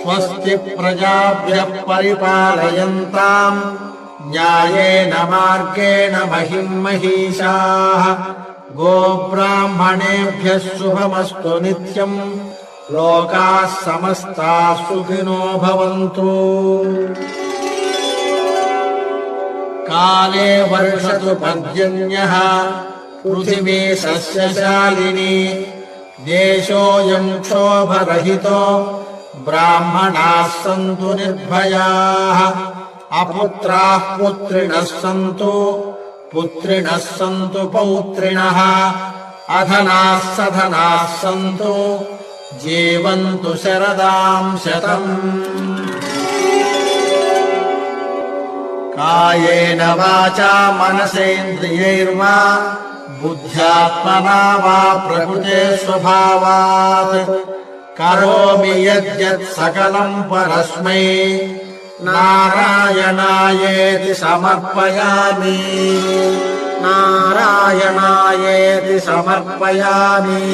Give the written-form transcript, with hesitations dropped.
स्वस्ति प्रजाभ्यः परिपालयन्ताम् न्यायेन मार्गेण महिम् महिषाः गोब्राह्मणेभ्यः शुभमस्तु नित्यम् लोकाः समस्ताः सुखिनो भवन्तु। काले वर्षतु पर्जन्यः पृथिवी सस्यशालिनी देशोऽयम् क्षोभरहितो ब्राह्मणाः सन्तु निर्भयाः अपुत्राः पुत्रिणः सन्तु पुत्रिणः सन्तु पौत्रिणः अधनाः सधनाः सन्तु जीवन्तु शरदाम् शतम्। कायेन वाचा मनसेन्द्रियैर्वा बुद्ध्यात्मना वा प्रकृते स्वभावात् करोमि यद्यत् सकलम् परस्मै नारायणायेति समर्पयामि नारायणायेति समर्पयामि।